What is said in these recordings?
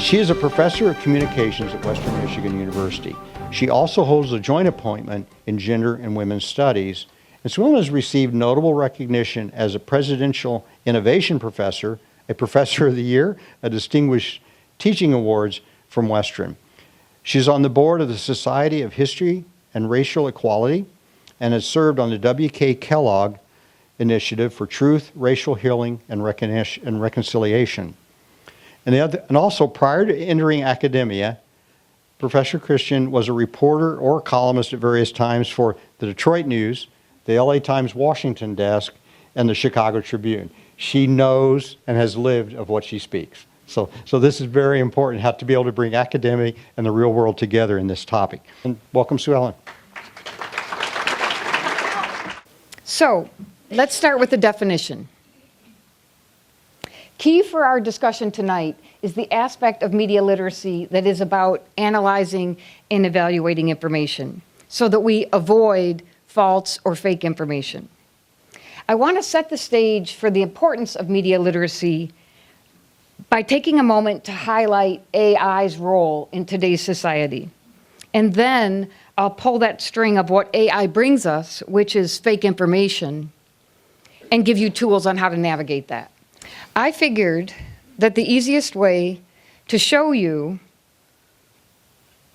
She is a professor of communications at Western Michigan University. She also holds a joint appointment in gender and women's studies, and Sue Ellen has received notable recognition as a Presidential Innovation Professor, a Professor of the Year, a Distinguished Teaching Awards from Western. She's on the board of the Society of History and Racial Equality and has served on the W.K. Kellogg Initiative for Truth, Racial Healing, and Reconciliation. And also, prior to entering academia, Professor Christian was a reporter or columnist at various times for the Detroit News, the LA Times Washington desk, and the Chicago Tribune. She knows and has lived of what she speaks. So this is very important, how to be able to bring academic and the real world together in this topic. And welcome, Sue Ellen. So let's start with the definition. Key for our discussion tonight is the aspect of media literacy that is about analyzing and evaluating information so that we avoid false or fake information. I want to set the stage for the importance of media literacy by taking a moment to highlight AI's role in today's society. And then I'll pull that string of what AI brings us, which is fake information, and give you tools on how to navigate that. I figured that the easiest way to show you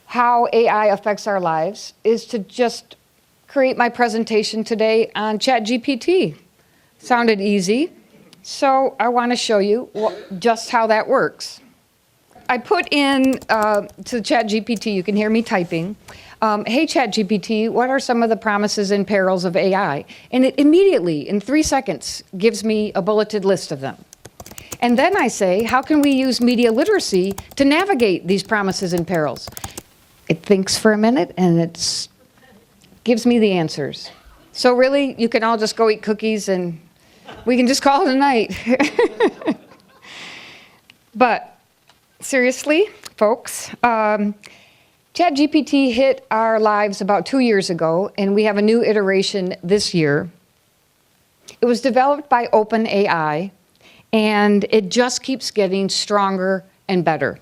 how AI affects our lives is to just create my presentation today on ChatGPT. Sounded easy, so I want to show you just how that works. I put in to ChatGPT, you can hear me typing, hey ChatGPT, what are some of the promises and perils of AI? And it immediately, in 3 seconds, gives me a bulleted list of them. And then I say, how can we use media literacy to navigate these promises and perils? It thinks for a minute and it gives me the answers. So really, you can all just go eat cookies and we can just call it a night. But seriously, folks, ChatGPT hit our lives about 2 years ago, and we have a new iteration this year. It was developed by OpenAI, and it just keeps getting stronger and better.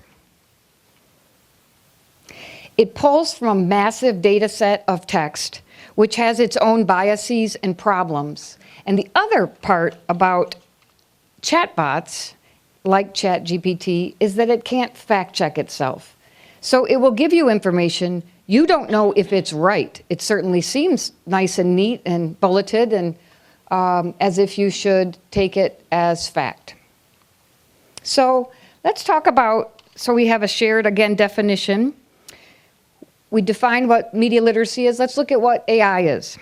It pulls from a massive data set of text, which has its own biases and problems. And the other part about chatbots, like ChatGPT, is that it can't fact check itself. So it will give you information. You don't know if it's right. It certainly seems nice and neat and bulleted and as if you should take it as fact. So let's talk about, so we have a shared, again, definition. We define what media literacy is. Let's look at what AI is.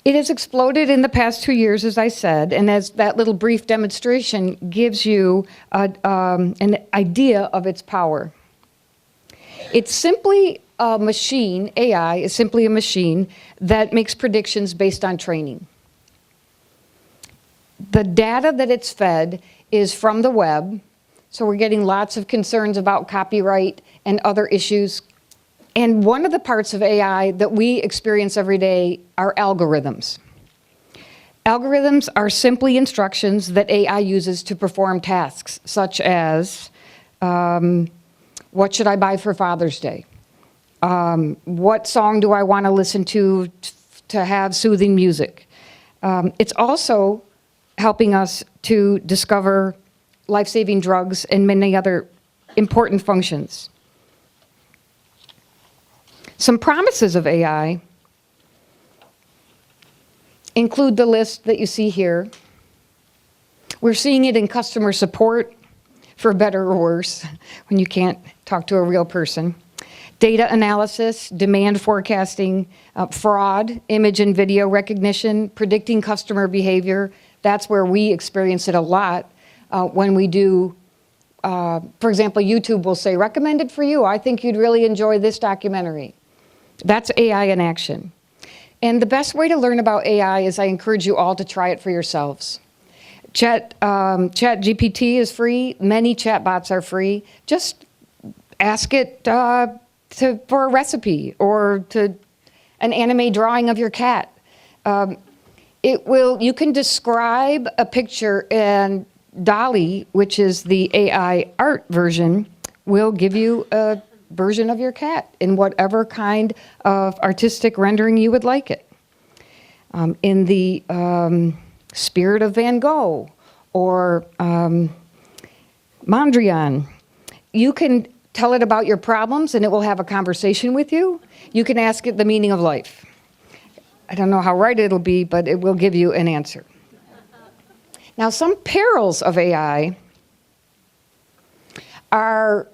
It has exploded in the past 2 years, as I said, and as that little brief demonstration gives you an idea of its power. It's simply a machine, AI is simply a machine that makes predictions based on training. The data that it's fed is from the web, so we're getting lots of concerns about copyright and other issues. And one of the parts of AI that we experience every day are algorithms. Algorithms are simply instructions that AI uses to perform tasks, such as, what should I buy for Father's Day? What song do I want to listen to have soothing music? It's also helping us to discover life-saving drugs and many other important functions. Some promises of AI include the list that you see here. We're seeing it in customer support, for better or worse, when you can't talk to a real person. Data analysis, demand forecasting, fraud, image and video recognition, predicting customer behavior. That's where we experience it a lot when we do, for example, YouTube will say, recommended for you, I think you'd really enjoy this documentary. That's AI in action. And the best way to learn about AI is I encourage you all to try it for yourselves. ChatGPT is free. Many chatbots are free. Just ask it for a recipe or to an anime drawing of your cat. You can describe a picture and Dolly, which is the AI art version, will give you a version of your cat in whatever kind of artistic rendering you would like it. In the spirit of Van Gogh or Mondrian, you can tell it about your problems and it will have a conversation with you. You can ask it the meaning of life. I don't know how right it'll be, but it will give you an answer. Now, some perils of AI are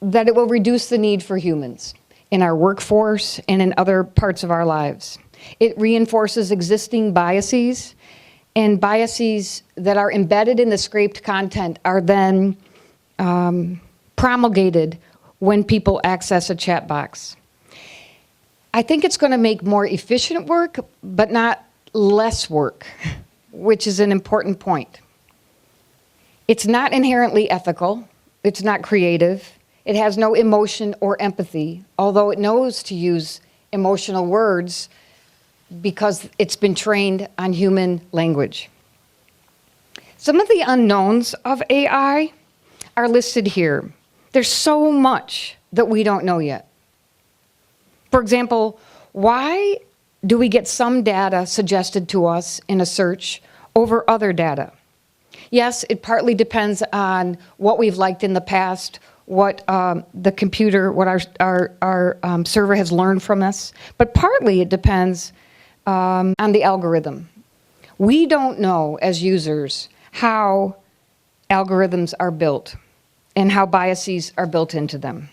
that it will reduce the need for humans in our workforce and in other parts of our lives. It reinforces existing biases, and biases that are embedded in the scraped content are then promulgated when people access a chat box. I think it's going to make more efficient work, but not less work, which is an important point. It's not inherently ethical. It's not creative. It has no emotion or empathy, although it knows to use emotional words because it's been trained on human language. Some of the unknowns of AI are listed here. There's so much that we don't know yet. For example, why do we get some data suggested to us in a search over other data? Yes, it partly depends on what we've liked in the past, what the computer, what our server has learned from us, but partly it depends on the algorithm. We don't know as users how algorithms are built and how biases are built into them.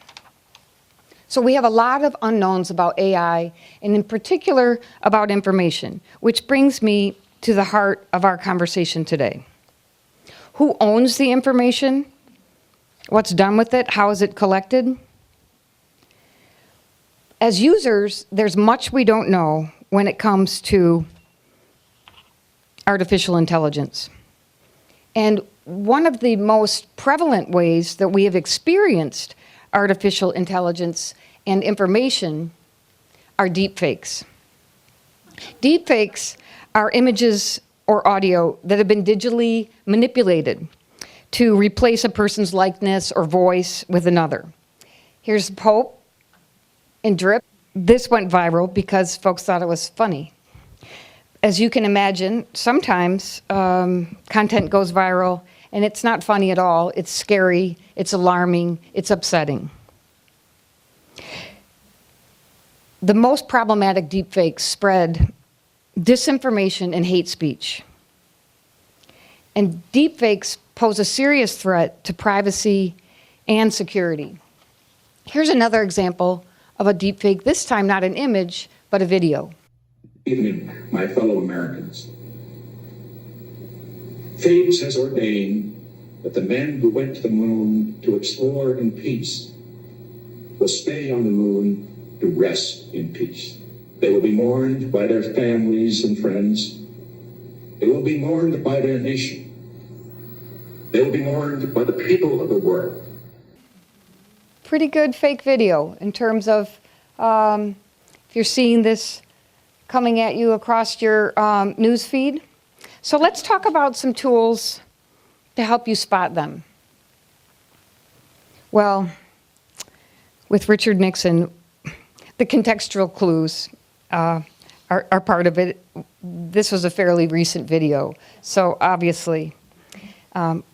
So we have a lot of unknowns about AI, and in particular about information, which brings me to the heart of our conversation today. Who owns the information? What's done with it? How is it collected? As users, there's much we don't know when it comes to artificial intelligence. And one of the most prevalent ways that we have experienced artificial intelligence and information are deepfakes. Deepfakes are images or audio that have been digitally manipulated to replace a person's likeness or voice with another. Here's the Pope in drip. This went viral because folks thought it was funny. As you can imagine, sometimes content goes viral and it's not funny at all. It's scary, it's alarming, it's upsetting. The most problematic deepfakes spread disinformation and hate speech. And deepfakes pose a serious threat to privacy and security. Here's another example of a deepfake, this time not an image, but a video. Evening, my fellow Americans. Fate has ordained that the men who went to the moon to explore in peace will stay on the moon to rest in peace. They will be mourned by their families and friends. They will be mourned by their nation. They will be mourned by the people of the world. Pretty good fake video in terms of if you're seeing this coming at you across your news feed. So let's talk about some tools to help you spot them. Well, with Richard Nixon, the contextual clues are part of it. This was a fairly recent video, so obviously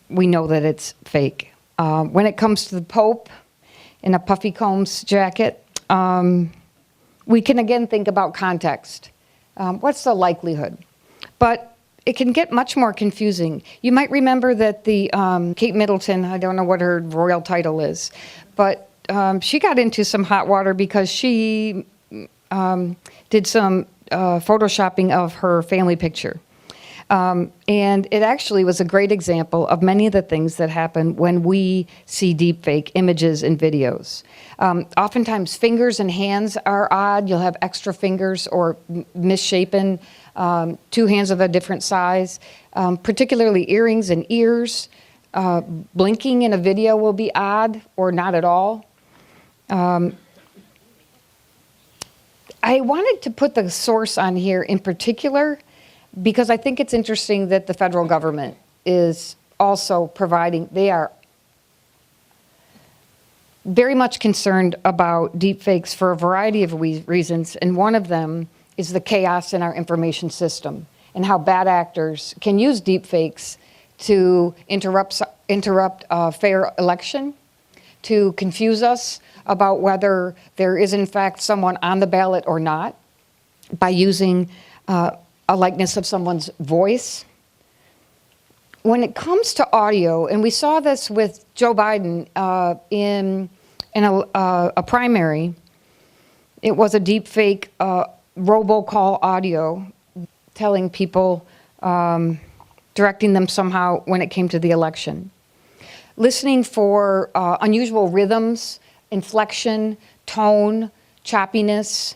we know that it's fake. When it comes to the Pope in a puffy combs jacket, we can again think about context. What's the likelihood? But it can get much more confusing. You might remember that the Kate Middleton, I don't know what her royal title is, but she got into some hot water because she did some photoshopping of her family picture. And it actually was a great example of many of the things that happen when we see deepfake images and videos. Oftentimes fingers and hands are odd. You'll have extra fingers or misshapen, two hands of a different size, particularly earrings and ears. Blinking in a video will be odd or not at all. I wanted to put the source on here in particular because I think it's interesting that the federal government is also providing, they are very much concerned about deepfakes for a variety of reasons, and one of them is the chaos in our information system and how bad actors can use deepfakes to interrupt a fair election, to confuse us about whether there is in fact someone on the ballot or not, by using a likeness of someone's voice. When it comes to audio, and we saw this with Joe Biden in a primary, it was a deepfake robocall audio telling people, directing them somehow when it came to the election. Listening for unusual rhythms, inflection, tone, choppiness,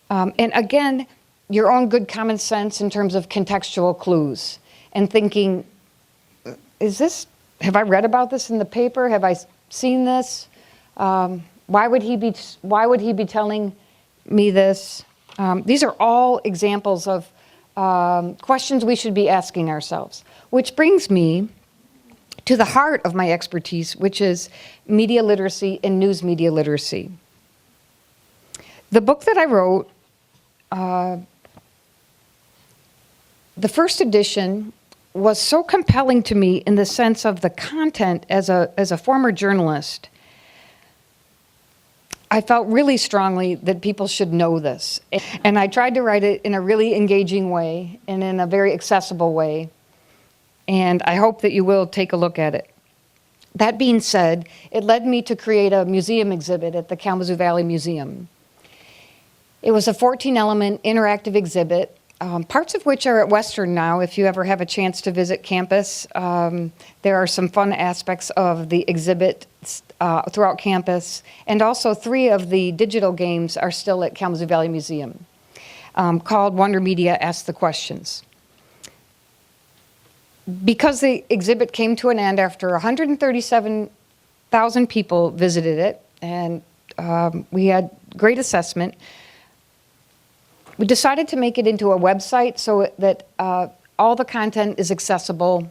and again, your own good common sense in terms of contextual clues, and thinking, have I read about this in the paper? Have I seen this? Why would he be telling me this? These are all examples of questions we should be asking ourselves, which brings me to the heart of my expertise, which is media literacy and news media literacy. The book that I wrote, the first edition, was so compelling to me in the sense of the content. As a former journalist, I felt really strongly that people should know this. And I tried to write it in a really engaging way and in a very accessible way. And I hope that you will take a look at it. That being said, it led me to create a museum exhibit at the Kalamazoo Valley Museum. It was a 14-element interactive exhibit, parts of which are at Western now. If you ever have a chance to visit campus, there are some fun aspects of the exhibit throughout campus, and also 3 of the digital games are still at Kalamazoo Valley Museum, called Wonder Media Ask the Questions. Because the exhibit came to an end after 137,000 people visited it, and we had great assessment, we decided to make it into a website so that all the content is accessible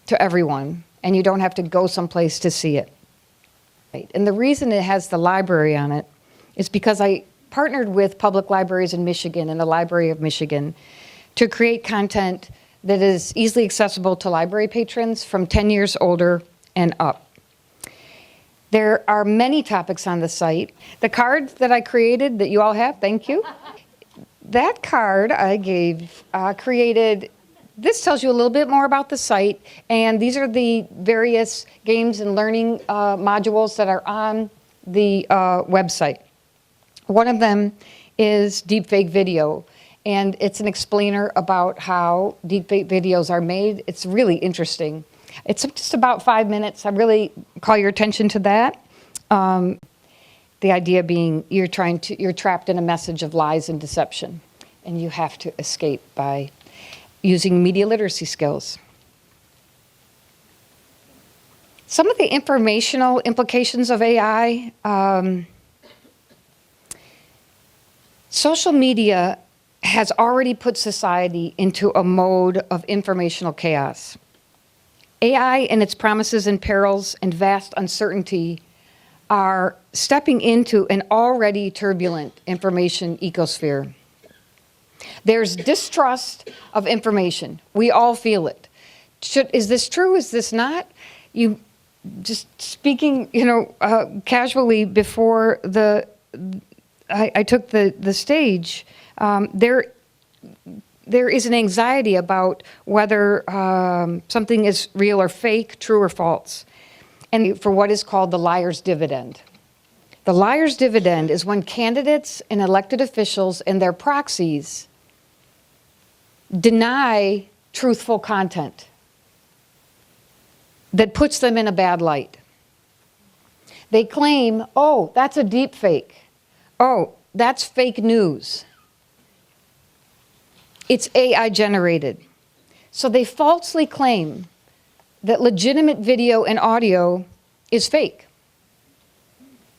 to everyone, and you don't have to go someplace to see it. And the reason it has the library on it is because I partnered with public libraries in Michigan and the Library of Michigan to create content that is easily accessible to library patrons from 10 years older and up. There are many topics on the site. The card that I created that you all have, thank you. That card I created, this tells you a little bit more about the site, and these are the various games and learning modules that are on the website. One of them is deepfake video, and it's an explainer about how deepfake videos are made. It's really interesting. It's just about 5 minutes. I really call your attention to that. The idea being you're trapped in a message of lies and deception, and you have to escape by using media literacy skills. Some of the informational implications of AI, social media has already put society into a mode of informational chaos. AI and its promises and perils and vast uncertainty are stepping into an already turbulent information ecosphere. There's distrust of information. We all feel it. Is this true? Is this not? You just speaking, casually before I took the stage. There is an anxiety about whether something is real or fake, true or false, and for what is called the liar's dividend. The liar's dividend is when candidates and elected officials and their proxies deny truthful content that puts them in a bad light. They claim, oh, that's a deep fake. Oh, that's fake news. It's AI generated. So they falsely claim that legitimate video and audio is fake.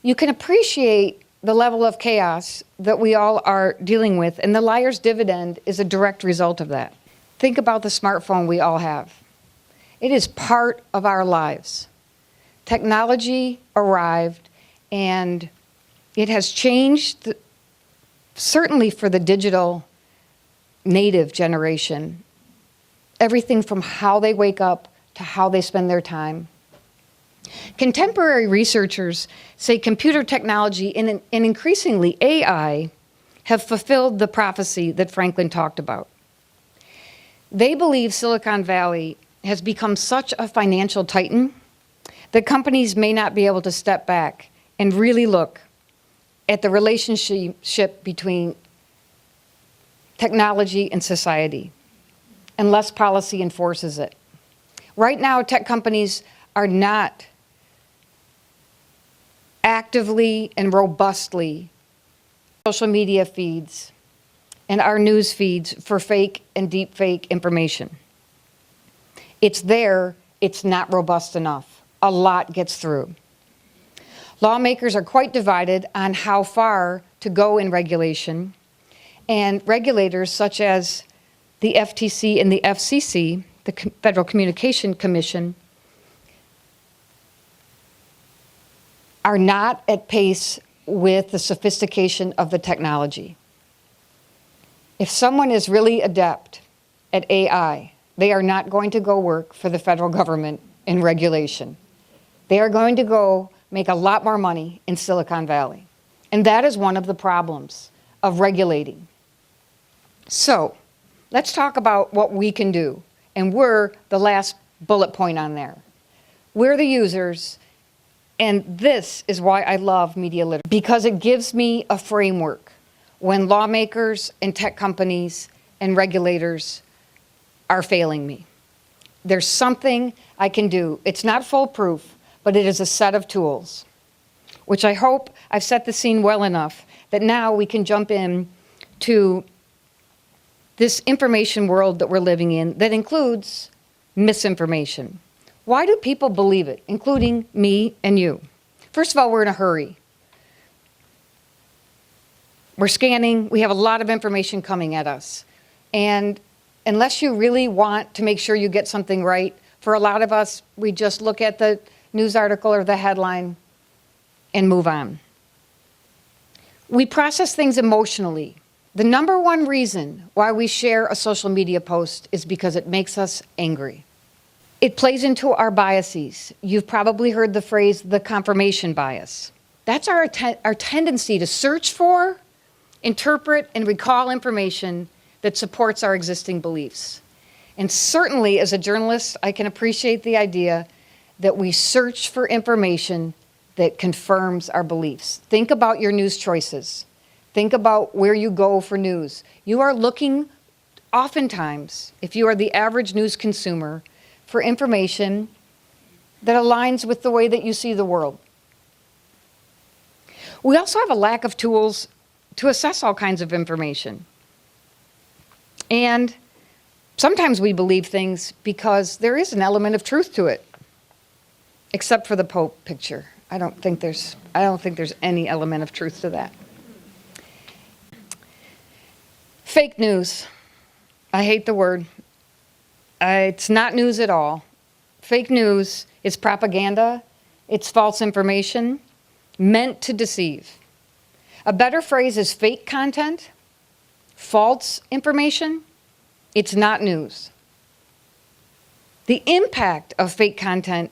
You can appreciate the level of chaos that we all are dealing with, and the liar's dividend is a direct result of that. Think about the smartphone we all have. It is part of our lives. Technology arrived, and it has changed, certainly for the digital native generation, everything from how they wake up to how they spend their time. Contemporary researchers say computer technology and increasingly AI have fulfilled the prophecy that Franklin talked about. They believe Silicon Valley has become such a financial titan that companies may not be able to step back and really look at the relationship between technology and society unless policy enforces it. Right now, tech companies are not actively and robustly social media feeds and our news feeds for fake and deep fake information. It's there, it's not robust enough. A lot gets through. Lawmakers are quite divided on how far to go in regulation, and regulators such as the FTC and the FCC, the Federal Communication Commission, are not at pace with the sophistication of the technology. If someone is really adept at AI, they are not going to go work for the federal government in regulation. They are going to go make a lot more money in Silicon Valley. And that is one of the problems of regulating. So let's talk about what we can do. And we're the last bullet point on there. We're the users. And this is why I love media literacy, because it gives me a framework when lawmakers and tech companies and regulators are failing me. There's something I can do. It's not foolproof, but it is a set of tools, which I hope I've set the scene well enough that now we can jump in to this information world that we're living in that includes misinformation. Why do people believe it, including me and you? First of all, we're in a hurry. We're scanning. We have a lot of information coming at us. And unless you really want to make sure you get something right, for a lot of us, we just look at the news article or the headline and move on. We process things emotionally. The number one reason why we share a social media post is because it makes us angry. It plays into our biases. You've probably heard the phrase, the confirmation bias. That's our tendency to search for, interpret, and recall information that supports our existing beliefs. And certainly as a journalist, I can appreciate the idea that we search for information that confirms our beliefs. Think about your news choices. Think about where you go for news. You are looking, oftentimes, if you are the average news consumer, for information that aligns with the way that you see the world. We also have a lack of tools to assess all kinds of information. And sometimes we believe things because there is an element of truth to it, except for the Pope picture. I don't think there's any element of truth to that. Fake news. I hate the word. It's not news at all. Fake news is propaganda. It's false information meant to deceive. A better phrase is fake content, false information. It's not news. The impact of fake content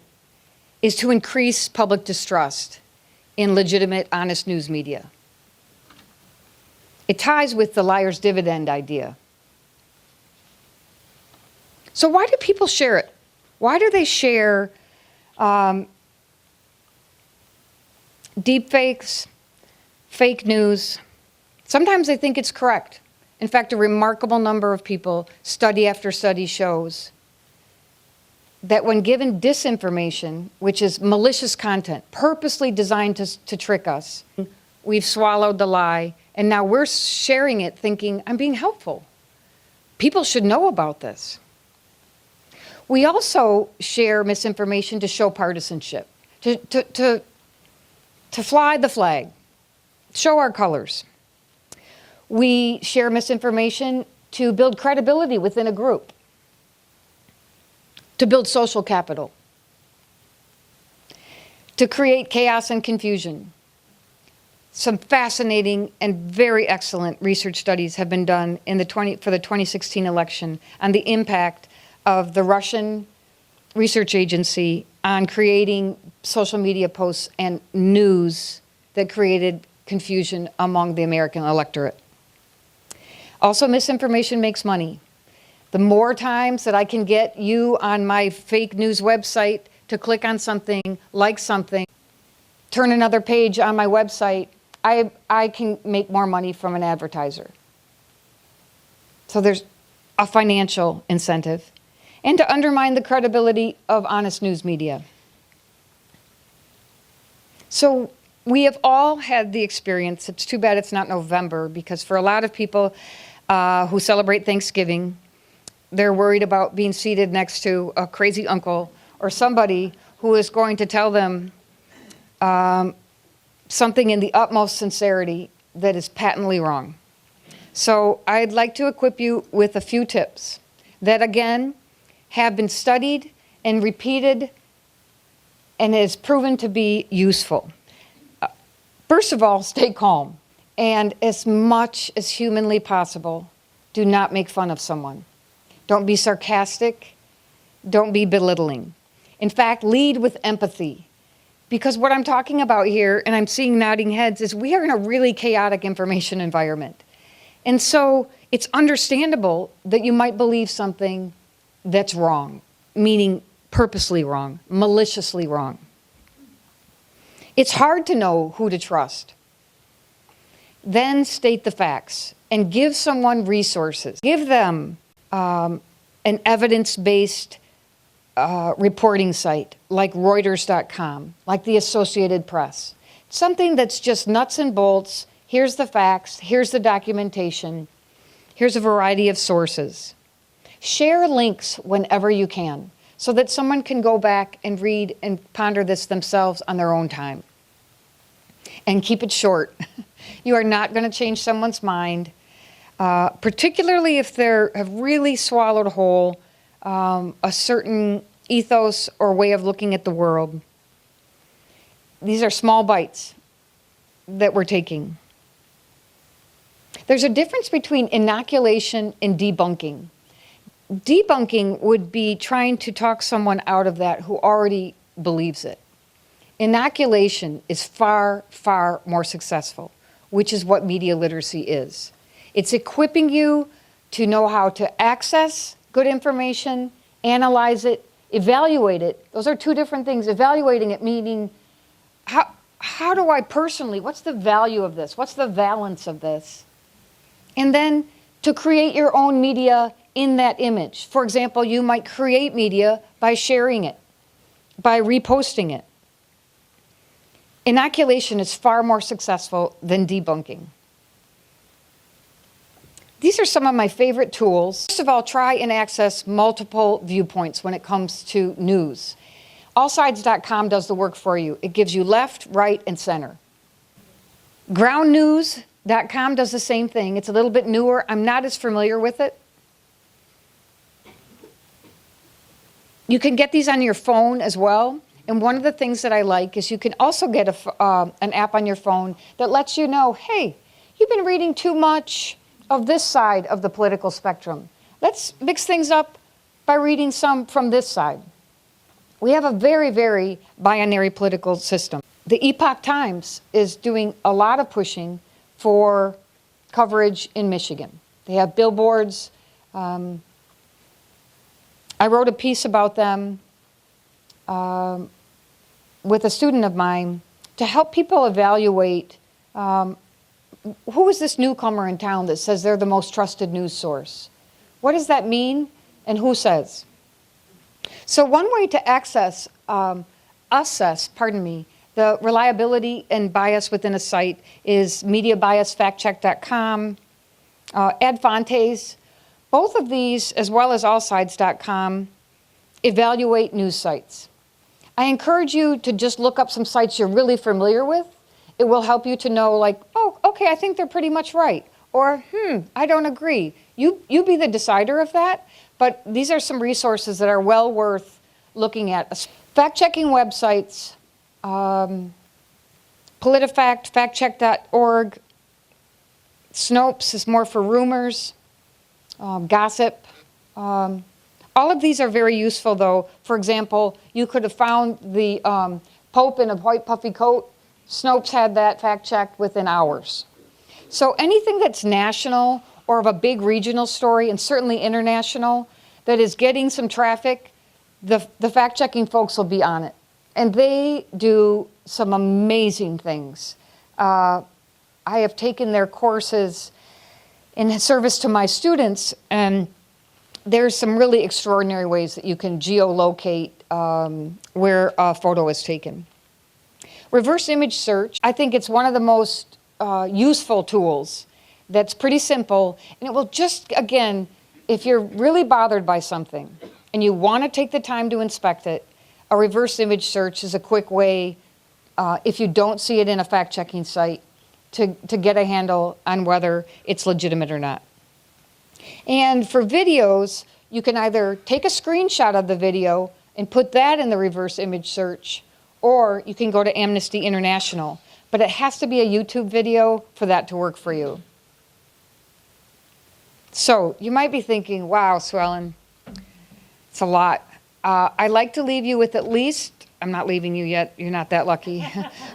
is to increase public distrust in legitimate, honest news media. It ties with the liar's dividend idea. So why do people share it? Why do they share deep fakes, fake news? Sometimes they think it's correct. In fact, a remarkable number of people, study after study shows that when given disinformation, which is malicious content, purposely designed to trick us, we've swallowed the lie, and now we're sharing it thinking, I'm being helpful. People should know about this. We also share misinformation to show partisanship, to fly the flag, show our colors. We share misinformation to build credibility within a group. to build social capital, to create chaos and confusion. Some fascinating and very excellent research studies have been done for the 2016 election on the impact of the Russian research agency on creating social media posts and news that created confusion among the American electorate. Also, misinformation makes money. The more times that I can get you on my fake news website to click on something, like something, turn another page on my website, I can make more money from an advertiser. So there's a financial incentive, and to undermine the credibility of honest news media. So we have all had the experience. It's too bad it's not November, because for a lot of people who celebrate Thanksgiving, they're worried about being seated next to a crazy uncle or somebody who is going to tell them something in the utmost sincerity that is patently wrong. So I'd like to equip you with a few tips that, again, have been studied and repeated and is proven to be useful. First of all, stay calm. And as much as humanly possible, do not make fun of someone. Don't be sarcastic. Don't be belittling. In fact, lead with empathy. Because what I'm talking about here, and I'm seeing nodding heads, is we are in a really chaotic information environment. And so it's understandable that you might believe something that's wrong, meaning purposely wrong, maliciously wrong. It's hard to know who to trust. Then state the facts and give someone resources. Give them an evidence-based reporting site like Reuters.com, like the Associated Press. Something that's just nuts and bolts. Here's the facts, here's the documentation, here's a variety of sources. Share links whenever you can so that someone can go back and read and ponder this themselves on their own time. And keep it short. You are not going to change someone's mind, particularly if they have really swallowed whole a certain ethos or way of looking at the world. These are small bites that we're taking. There's a difference between inoculation and debunking. Debunking would be trying to talk someone out of that who already believes it. Inoculation is far, far more successful, which is what media literacy is. It's equipping you to know how to access good information, analyze it, evaluate it. Those are two different things. Evaluating it meaning, how do I personally, what's the value of this? What's the valence of this? And then to create your own media in that image. For example, you might create media by sharing it, by reposting it. Inoculation is far more successful than debunking. These are some of my favorite tools. First of all, try and access multiple viewpoints when it comes to news. Allsides.com does the work for you. It gives you left, right, and center. Groundnews.com does the same thing. It's a little bit newer. I'm not as familiar with it. You can get these on your phone as well. And one of the things that I like is you can also get an app on your phone that lets you know, hey, you've been reading too much of this side of the political spectrum. Let's mix things up by reading some from this side. We have a very, very binary political system. The Epoch Times is doing a lot of pushing for coverage in Michigan. They have billboards. I wrote a piece about them with a student of mine to help people evaluate who is this newcomer in town that says they're the most trusted news source? What does that mean, and who says? So one way to assess the reliability and bias within a site is mediabiasfactcheck.com, Ad Fontes. Both of these, as well as allsides.com, evaluate news sites. I encourage you to just look up some sites you're really familiar with. It will help you to know, like, oh, okay, I think they're pretty much right. Or, I don't agree. You be the decider of that, but these are some resources that are well worth looking at. Fact-checking websites, PolitiFact, factcheck.org, Snopes is more for rumors, gossip. All of these are very useful, though. For example, you could have found the Pope in a white puffy coat. Snopes had that fact-checked within hours. So anything that's national or of a big regional story, and certainly international, that is getting some traffic, the fact-checking folks will be on it. And they do some amazing things. I have taken their courses in service to my students, and there's some really extraordinary ways that you can geolocate where a photo is taken. Reverse image search, I think it's one of the most useful tools that's pretty simple, and it will just, again, if you're really bothered by something and you want to take the time to inspect it, a reverse image search is a quick way, if you don't see it in a fact-checking site, to get a handle on whether it's legitimate or not. And for videos, you can either take a screenshot of the video and put that in the reverse image search, or you can go to Amnesty International. But it has to be a YouTube video for that to work for you. So you might be thinking, wow, Sue Ellen, it's a lot. I like to leave you with at least, I'm not leaving you yet, you're not that lucky,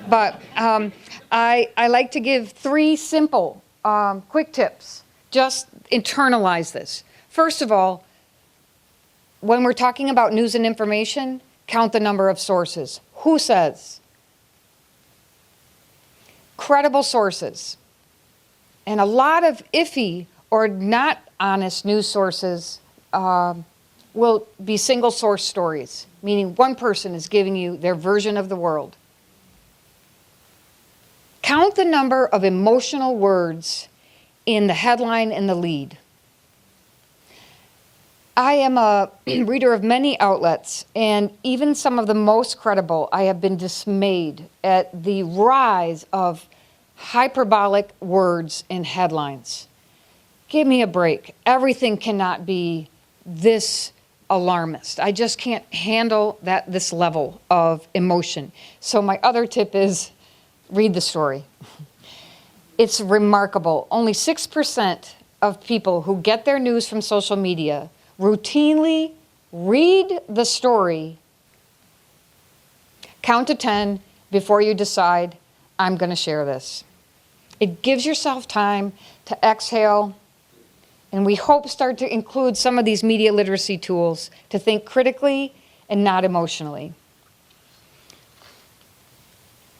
but I like to give 3 simple, quick tips. Just internalize this. First of all, when we're talking about news and information, count the number of sources. Who says? Credible sources. And a lot of iffy or not honest news sources will be single source stories, meaning one person is giving you their version of the world. Count the number of emotional words in the headline and the lead. I am a reader of many outlets, and even some of the most credible, I have been dismayed at the rise of hyperbolic words in headlines. Give me a break. Everything cannot be this alarmist. I just can't handle this level of emotion. So my other tip is read the story. It's remarkable. Only 6% of people who get their news from social media routinely read the story, count to 10 before you decide, I'm going to share this. It gives yourself time to exhale, and we hope start to include some of these media literacy tools to think critically and not emotionally.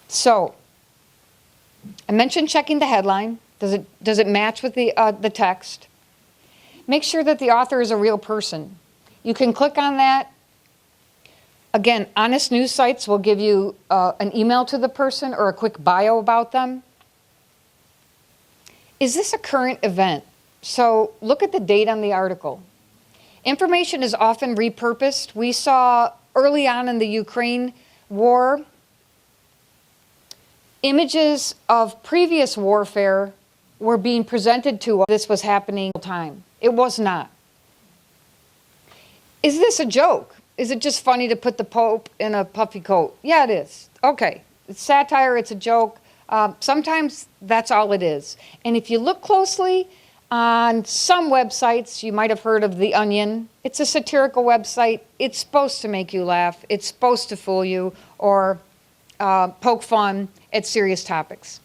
So, I mentioned checking the headline. Does it match with the text? Make sure that the author is a real person. You can click on that. Again, honest news sites will give you an email to the person or a quick bio about them. Is this a current event? So look at the date on the article. Information is often repurposed. We saw early on in the Ukraine war, images of previous warfare were being presented to us. This was happening all the time. It was not. Is this a joke? Is it just funny to put the Pope in a puffy coat? Yeah, it is. Okay. It's satire, it's a joke. Sometimes that's all it is. And if you look closely on some websites, you might have heard of The Onion. It's a satirical website. It's supposed to make you laugh. It's supposed to fool you or poke fun at serious topics.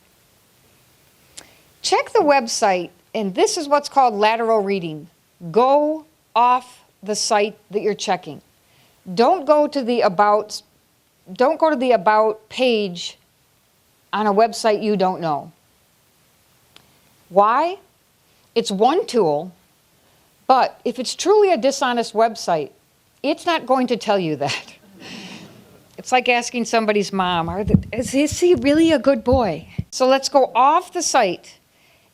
Check the website, and this is what's called lateral reading. Go off the site that you're checking. Don't go to the about page on a website you don't know. Why? It's one tool, but if it's truly a dishonest website, it's not going to tell you that. It's like asking somebody's mom, is he really a good boy? So let's go off the site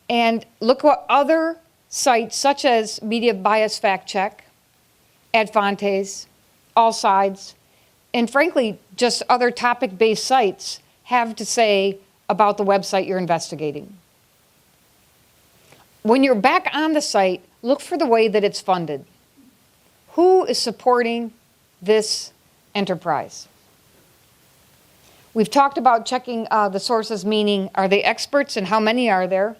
and look what other sites such as Media Bias Fact Check, Ad Fontes, All Sides, and frankly, just other topic-based sites have to say about the website you're investigating. When you're back on the site, look for the way that it's funded. Who is supporting this enterprise? We've talked about checking the sources, meaning are they experts and how many are there?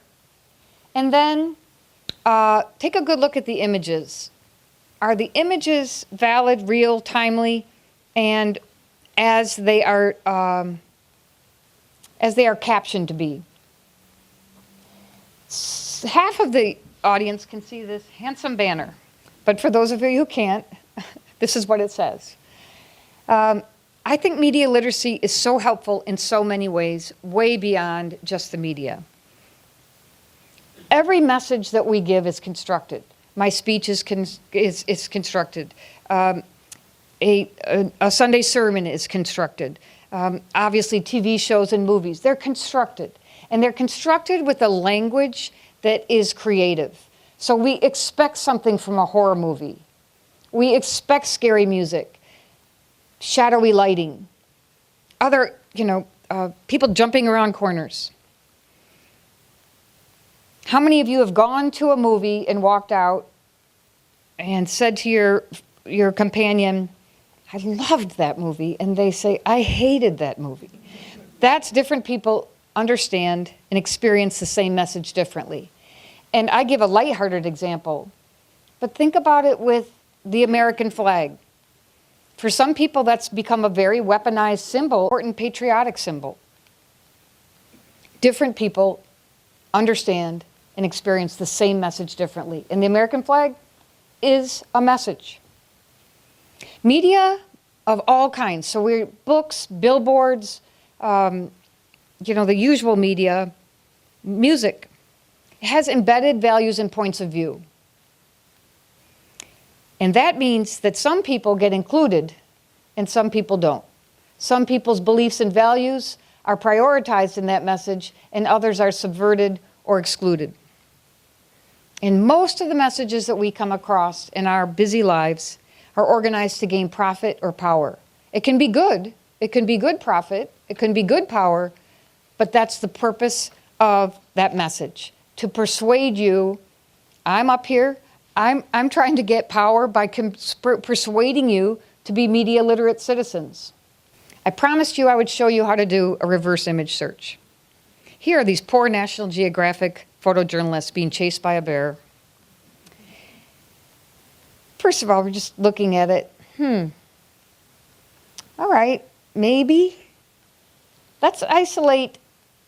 And then take a good look at the images. Are the images valid, real, timely, and as they are captioned to be? Half of the audience can see this handsome banner, but for those of you who can't, this is what it says. I think media literacy is so helpful in so many ways, way beyond just the media. Every message that we give is constructed. My speech is constructed. A Sunday sermon is constructed. Obviously, TV shows and movies, they're constructed. And they're constructed with a language that is creative. So we expect something from a horror movie. We expect scary music, shadowy lighting, other, people jumping around corners. How many of you have gone to a movie and walked out and said to your companion, I loved that movie, and they say, I hated that movie? That's different people understand and experience the same message differently. And I give a lighthearted example, but think about it with the American flag. For some people, that's become a very weaponized symbol, important patriotic symbol. Different people understand and experience the same message differently. And the American flag is a message. Media of all kinds, so we're books, billboards, the usual media, music, has embedded values and points of view. And that means that some people get included and some people don't. Some people's beliefs and values are prioritized in that message and others are subverted or excluded. And most of the messages that we come across in our busy lives are organized to gain profit or power. It can be good. It can be good profit. It can be good power. But that's the purpose of that message, to persuade you, I'm up here, I'm trying to get power by persuading you to be media literate citizens. I promised you I would show you how to do a reverse image search. Here are these poor National Geographic photojournalists being chased by a bear. First of all, we're just looking at it. All right, maybe. Let's isolate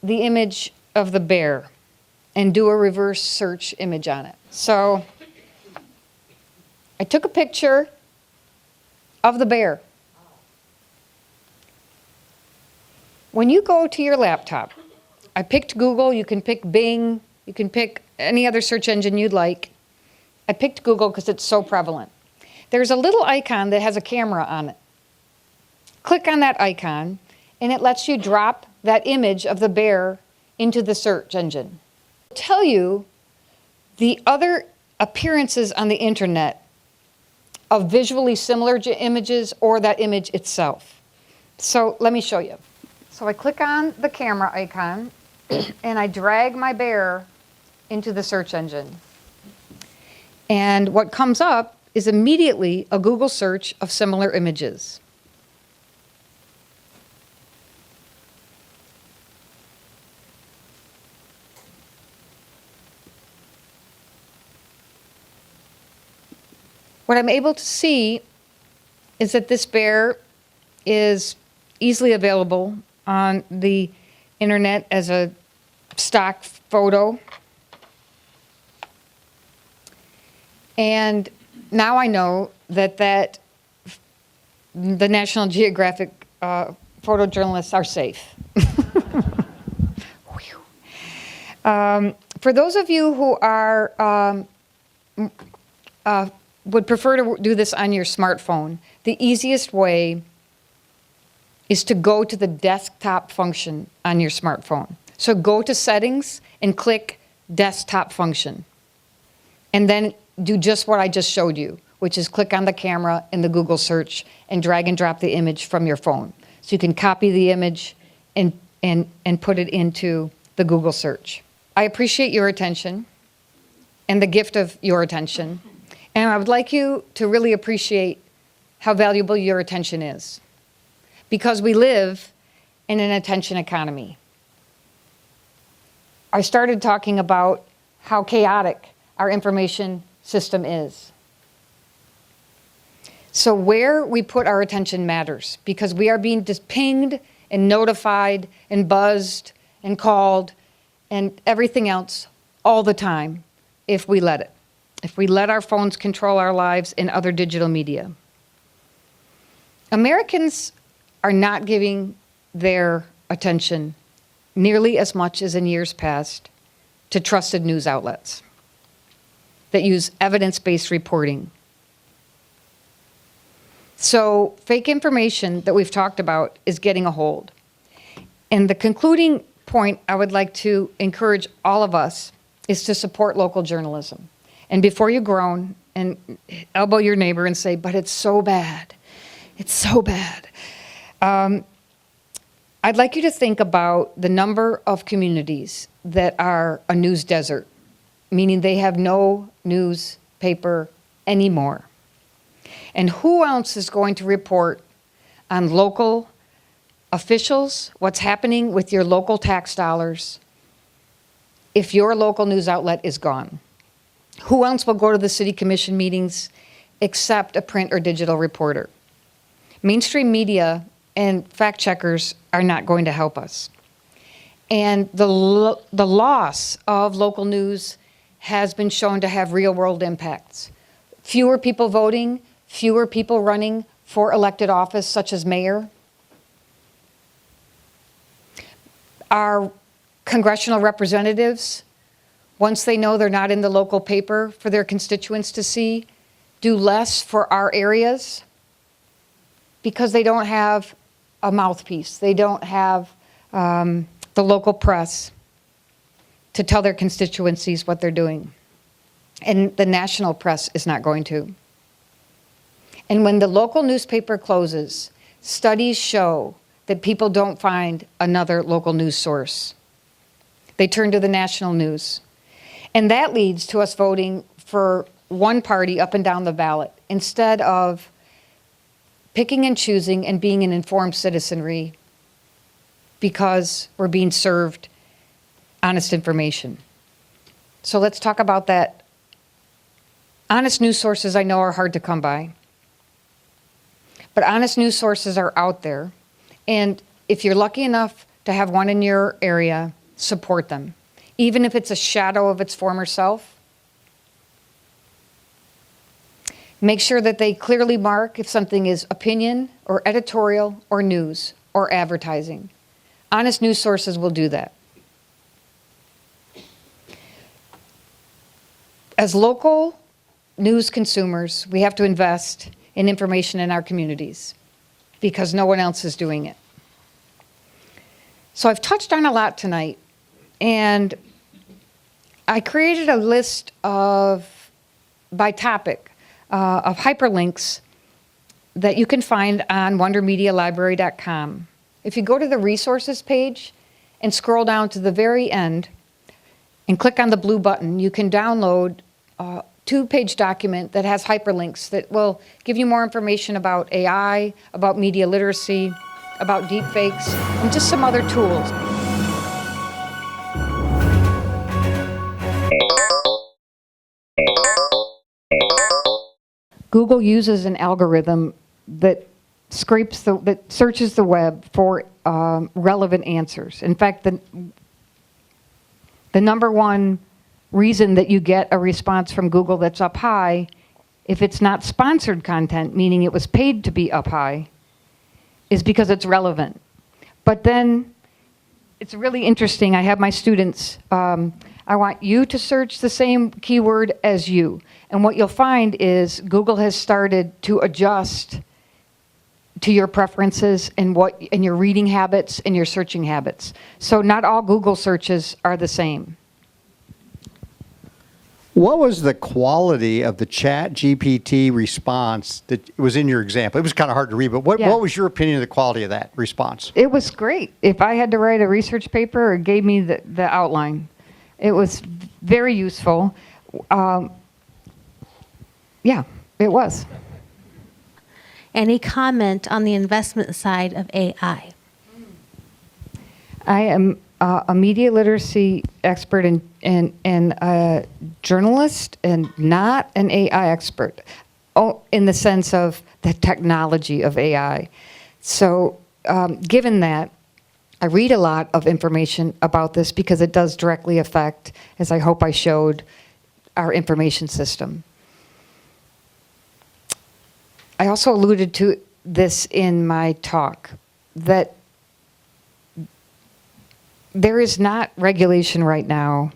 the image of the bear and do a reverse search image on it. So I took a picture of the bear. When you go to your laptop, I picked Google, you can pick Bing, you can pick any other search engine you'd like. I picked Google because it's so prevalent. There's a little icon that has a camera on it. Click on that icon, and it lets you drop that image of the bear into the search engine. It'll tell you the other appearances on the internet of visually similar images or that image itself. So let me show you. So I click on the camera icon, and I drag my bear into the search engine. And what comes up is immediately a Google search of similar images. What I'm able to see is that this bear is easily available on the internet as a stock photo. And now I know that the National Geographic photojournalists are safe. For those of you who are would prefer to do this on your smartphone, the easiest way is to go to the desktop function on your smartphone. So go to settings and click desktop function. And then do just what I just showed you, which is click on the camera in the Google search and drag and drop the image from your phone. So you can copy the image and put it into the Google search. I appreciate your attention and the gift of your attention. And I would like you to really appreciate how valuable your attention is, because we live in an attention economy. I started talking about how chaotic our information system is. So where we put our attention matters, because we are being pinged and notified and buzzed and called and everything else all the time if we let it. If we let our phones control our lives and other digital media. Americans are not giving their attention nearly as much as in years past to trusted news outlets that use evidence-based reporting. So fake information that we've talked about is getting a hold. And the concluding point I would like to encourage all of us is to support local journalism. And before you groan and elbow your neighbor and say, but it's so bad, it's so bad. I'd like you to think about the number of communities that are a news desert, meaning they have no newspaper anymore. And who else is going to report on local officials, what's happening with your local tax dollars, if your local news outlet is gone? Who else will go to the city commission meetings except a print or digital reporter? Mainstream media and fact checkers are not going to help us. And the loss of local news has been shown to have real world impacts. Fewer people voting, fewer people running for elected office, such as mayor. Our congressional representatives, once they know they're not in the local paper for their constituents to see, do less for our areas because they don't have a mouthpiece. They don't have the local press to tell their constituencies what they're doing. And the national press is not going to. And when the local newspaper closes, studies show that people don't find another local news source. They turn to the national news. And that leads to us voting for one party up and down the ballot instead of picking and choosing and being an informed citizenry because we're being served honest information. So let's talk about that. Honest news sources I know are hard to come by. But honest news sources are out there. And if you're lucky enough to have one in your area, support them. Even if it's a shadow of its former self. Make sure that they clearly mark if something is opinion or editorial or news or advertising. Honest news sources will do that. As local news consumers, we have to invest in information in our communities because no one else is doing it. So I've touched on a lot tonight, and I created a list of, by topic, of hyperlinks that you can find on wondermedialibrary.com. If you go to the resources page and scroll down to the very end and click on the blue button, you can download a 2-page document that has hyperlinks that will give you more information about AI, about media literacy, about deepfakes, and just some other tools. Google uses an algorithm that that searches the web for relevant answers. In fact, the number one reason that you get a response from Google that's up high, if it's not sponsored content, meaning it was paid to be up high, is because it's relevant. But then it's really interesting. I have my students, I want you to search the same keyword as you. And what you'll find is Google has started to adjust to your preferences and your reading habits and your searching habits. So not all Google searches are the same. What was the quality of the Chat GPT response that was in your example? It was kind of hard to read, but what was your opinion of the quality of that response? It was great. If I had to write a research paper, it gave me the outline. It was very useful. Yeah, it was. Any comment on the investment side of AI? I am a media literacy expert and a journalist and not an AI expert, in the sense of the technology of AI. So given that, I read a lot of information about this because it does directly affect, as I hope I showed, our information system. I also alluded to this in my talk, that there is not regulation right now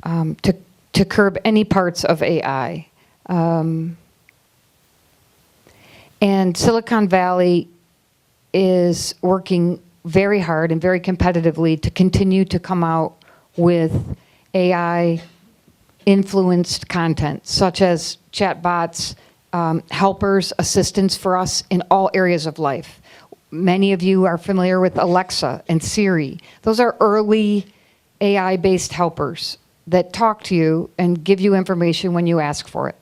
to curb any parts of AI. And Silicon Valley is working very hard and very competitively to continue to come out with AI-influenced content, such as chatbots, helpers, assistants for us in all areas of life. Many of you are familiar with Alexa and Siri. Those are early AI-based helpers that talk to you and give you information when you ask for it.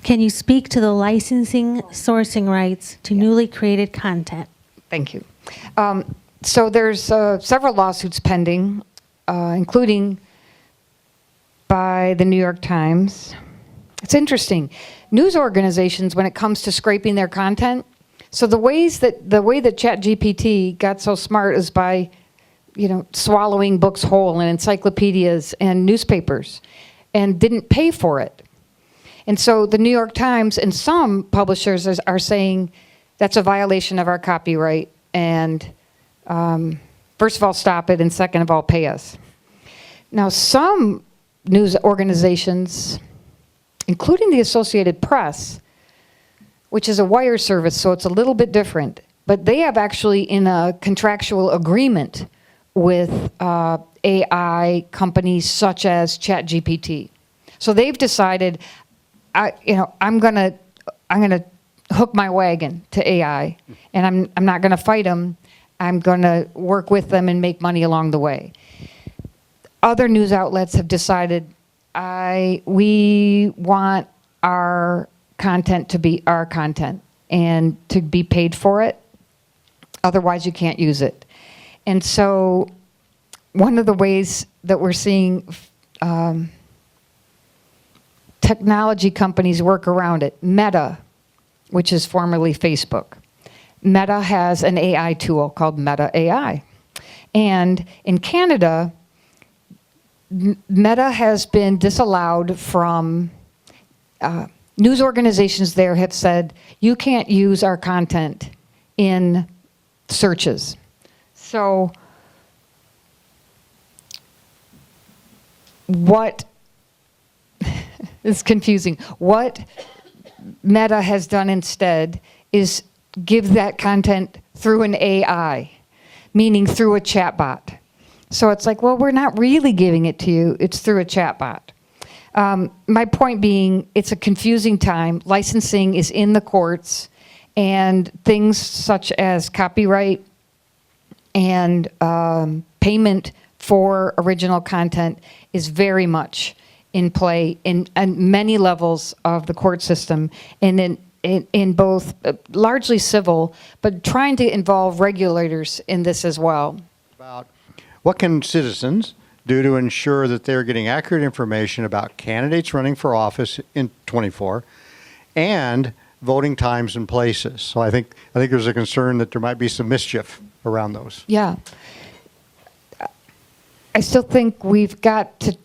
Can you speak to the licensing sourcing rights to newly created content? Thank you. So there's several lawsuits pending, including by the New York Times. It's interesting. News organizations, when it comes to scraping their content, so the way that ChatGPT got so smart is by, swallowing books whole and encyclopedias and newspapers, and didn't pay for it. And so the New York Times and some publishers are saying that's a violation of our copyright, and first of all, stop it, and second of all, pay us. Now, some news organizations, including the Associated Press, which is a wire service, so it's a little bit different, but they have actually in a contractual agreement with AI companies such as ChatGPT. So they've decided, I'm gonna hook my wagon to AI, and I'm not gonna fight them. I'm gonna work with them and make money along the way. Other news outlets have decided, we want our content to be our content and to be paid for it. Otherwise, you can't use it. And so one of the ways that we're seeing technology companies work around it, Meta, which is formerly Facebook. Meta has an AI tool called Meta AI. And in Canada, Meta has been disallowed from, news organizations there have said, you can't use our content in searches. So what is confusing? What Meta has done instead is give that content through an AI, meaning through a chatbot. So it's like, well, we're not really giving it to you. It's through a chatbot. My point being, it's a confusing time. Licensing is in the courts, and things such as copyright and payment for original content is very much in play in many levels of the court system, and in both largely civil, but trying to involve regulators in this as well. About what can citizens do to ensure that they're getting accurate information about candidates running for office in 24 and voting times and places? So I think there's a concern that there might be some mischief around those. Yeah. I still think we've got to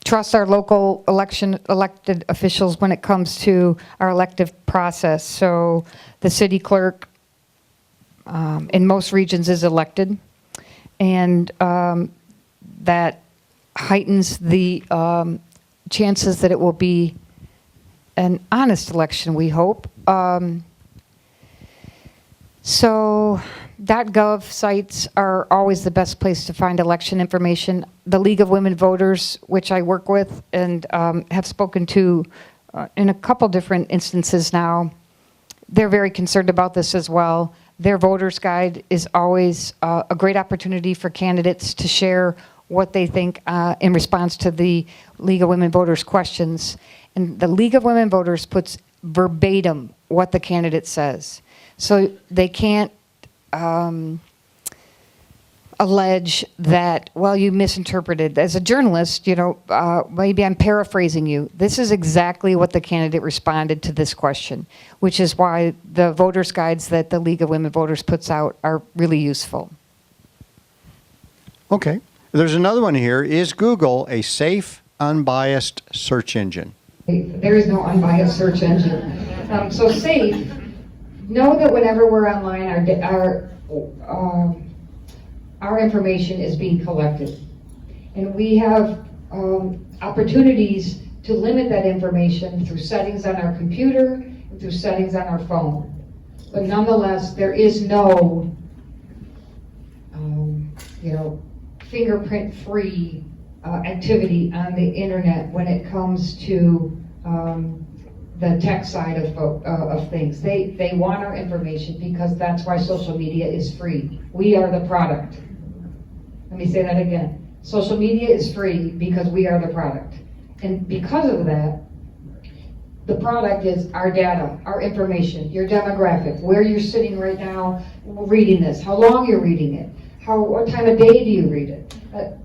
trust our local elected officials when it comes to our elective process. So the city clerk in most regions is elected, and that heightens the chances that it will be an honest election, we hope. So .gov sites are always the best place to find election information. The League of Women Voters, which I work with and have spoken to in a couple different instances now, they're very concerned about this as well. Their voters guide is always a great opportunity for candidates to share what they think in response to the League of Women Voters questions. And the League of Women Voters puts verbatim what the candidate says. So they can't allege that, well, you misinterpreted. As a journalist, maybe I'm paraphrasing you. This is exactly what the candidate responded to this question, which is why the voters' guides that the League of Women Voters puts out are really useful. Okay. There's another one here. Is Google a safe, unbiased search engine? There is no unbiased search engine. So safe, know that whenever we're online, our information is being collected. And we have opportunities to limit that information through settings on our computer and through settings on our phone. But nonetheless, there is no, fingerprint-free activity on the internet when it comes to the tech side of things. They want our information because that's why social media is free. We are the product. Let me say that again. Social media is free because we are the product. And because of that, the product is our data, our information, your demographic, where you're sitting right now reading this, how long you're reading it, what time of day do you read it,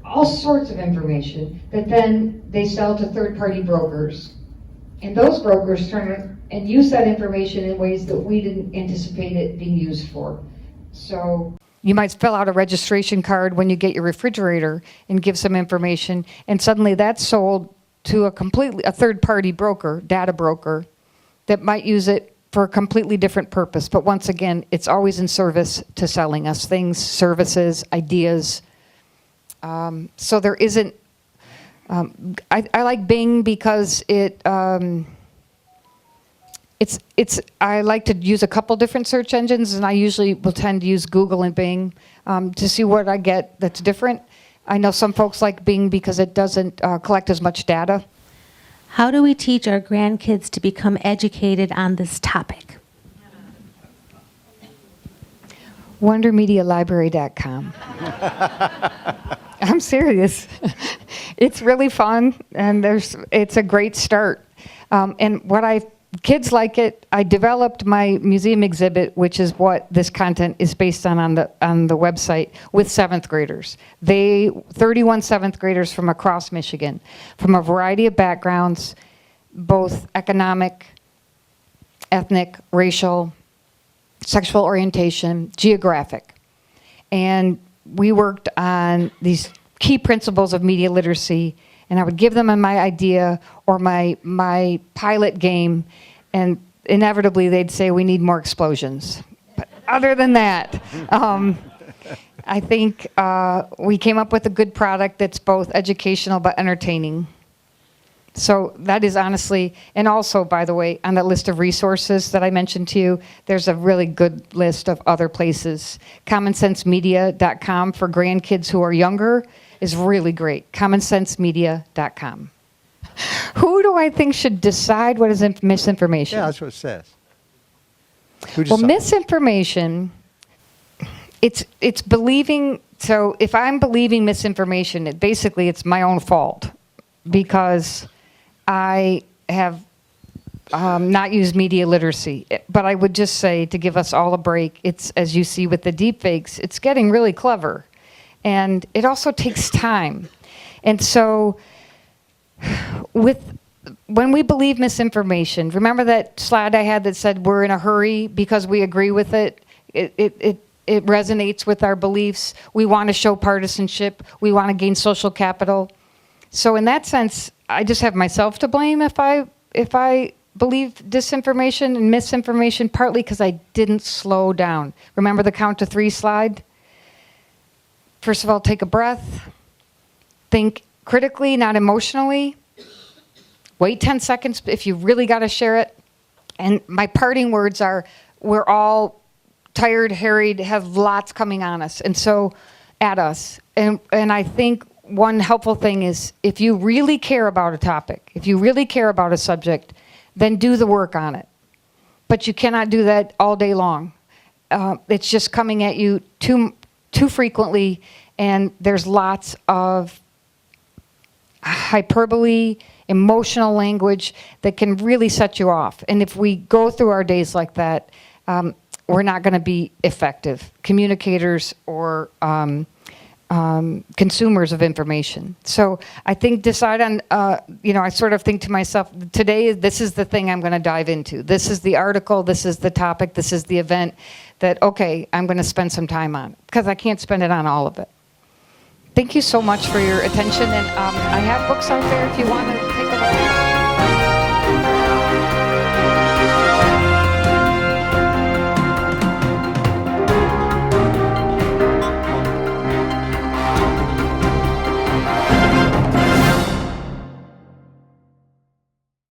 all sorts of information that then they sell to third-party brokers. And those brokers turn and use that information in ways that we didn't anticipate it being used for. So you might fill out a registration card when you get your refrigerator and give some information, and suddenly that's sold to a third-party broker, data broker, that might use it for a completely different purpose. But once again, it's always in service to selling us things, services, ideas. So there isn't, I like Bing because I like to use a couple different search engines, and I usually will tend to use Google and Bing to see what I get that's different. I know some folks like Bing because it doesn't collect as much data. How do we teach our grandkids to become educated on this topic? WonderMediaLibrary.com. I'm serious. It's really fun, and it's a great start. And kids like it. I developed my museum exhibit, which is what this content is based on the website, with 7th graders. 31 7th graders from across Michigan, from a variety of backgrounds, both economic, ethnic, racial, sexual orientation, geographic. And we worked on these key principles of media literacy, and I would give them my idea or my pilot game, and inevitably they'd say, we need more explosions. But other than that, I think we came up with a good product that's both educational but entertaining. So that is honestly, and also, by the way, on that list of resources that I mentioned to you, there's a really good list of other places. CommonSenseMedia.com for grandkids who are younger is really great. CommonSenseMedia.com. Who do I think should decide what is misinformation? Yeah, that's what it says. Who Well, decides? misinformation, it's believing, so if I'm believing misinformation, it's my own fault because I have not used media literacy. But I would just say, to give us all a break, it's, as you see with the deepfakes, it's getting really clever. And it also takes time. And so when we believe misinformation, remember that slide I had that said we're in a hurry because we agree with it? It resonates with our beliefs. We want to show partisanship. We want to gain social capital. So in that sense, I just have myself to blame if I believe disinformation and misinformation, partly because I didn't slow down. Remember the count to 3 slide? First of all, take a breath. Think critically, not emotionally. Wait 10 seconds if you really got to share it. And my parting words are, we're all tired, harried, have lots coming on us, and so at us. And I think one helpful thing is, if you really care about a topic, if you really care about a subject, then do the work on it. But you cannot do that all day long. It's just coming at you too frequently, and there's lots of hyperbole emotional language that can really set you off. And if we go through our days like that, we're not going to be effective communicators or consumers of information. So I think decide on, I sort of think to myself, today, this is the thing I'm going to dive into. This is the article, this is the topic, this is the event that, okay, I'm going to spend some time on, because I can't spend it on all of it. Thank you so much for your attention, and I have books out there if you want to take a look.